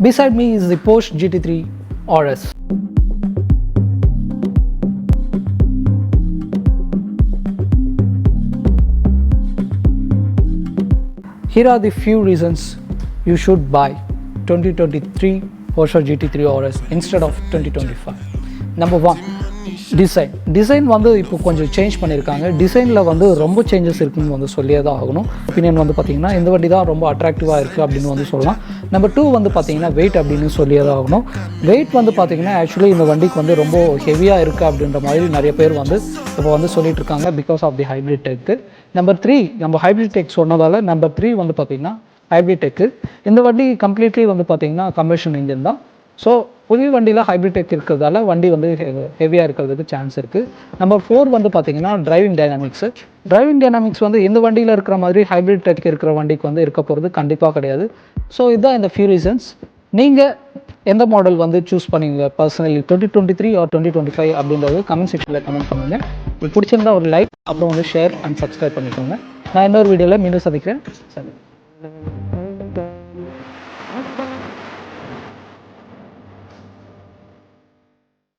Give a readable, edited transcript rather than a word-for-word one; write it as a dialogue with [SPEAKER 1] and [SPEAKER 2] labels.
[SPEAKER 1] Beside me is the Porsche GT3 RS. Here are the few reasons you should buy 2023 Porsche GT3 RS instead of 2025. Number 1, design வந்து இப்போ கொஞ்சம் change பண்ணியிருக்காங்க. டிசைனில் வந்து ரொம்ப changes இருக்குன்னு வந்து சொல்லியே தான் ஆகணும். ஒப்பீனியன் வந்து பார்த்திங்கன்னா இந்த வண்டி தான் ரொம்ப அட்ராக்டிவாக இருக்குது அப்படின்னு வந்து சொல்லலாம். நம்பர் 2 வந்து பார்த்திங்கன்னா வெயிட் அப்படின்னு சொல்லியே தான் ஆகணும். வெயிட் வந்து பார்த்திங்கன்னா ஆக்சுவலி இந்த வண்டிக்கு வந்து ரொம்ப ஹெவியாக இருக்குது அப்படின்ற மாதிரி நிறைய பேர் வந்து இப்போ வந்து சொல்லிட்டு இருக்காங்க because of the hybrid tech. Number 3 நம்ம ஹைப்ரிட் டெக் சொன்னதால் நம்பர் 3 வந்து பார்த்திங்கன்னா ஹைப்ரிட் டெக்கு. இந்த வண்டி கம்ப்ளீட்லி வந்து பார்த்திங்கன்னா கம்பஷன் இன்ஜின் தான். ஸோ புதிய வண்டியில் ஹைப்ரிட் டெக் இருக்கிறதால வண்டி வந்து ஹெவியாக இருக்கிறதுக்கு சான்ஸ் இருக்குது. நம்பர் 4 வந்து பார்த்திங்கன்னா டிரைவிங் டைனாமிக்ஸ் வந்து இந்த வண்டியில் இருக்கிற மாதிரி ஹைப்ரிட் டெக் இருக்கிற வண்டிக்கு வந்து இருக்க போகிறது கண்டிப்பாக கிடையாது. ஸோ இதுதான் இந்த ஃபியூ ரீசன்ஸ். நீங்கள் எந்த மாடல் வந்து சூஸ் பண்ணுவீங்க பர்சனலி 2023 ஆர் 2025 அப்படின்றது கமெண்ட் செக்ஷனில் கமெண்ட் பண்ணுங்கள். உங்களுக்கு பிடிச்சிருந்தா ஒரு லைக், அப்புறம் வந்து ஷேர் அண்ட் சப்ஸ்கிரைப் பண்ணிக்கோங்க. நான் இன்னொரு வீடியோவில் மீண்டும் சந்திக்கிறேன். சரி.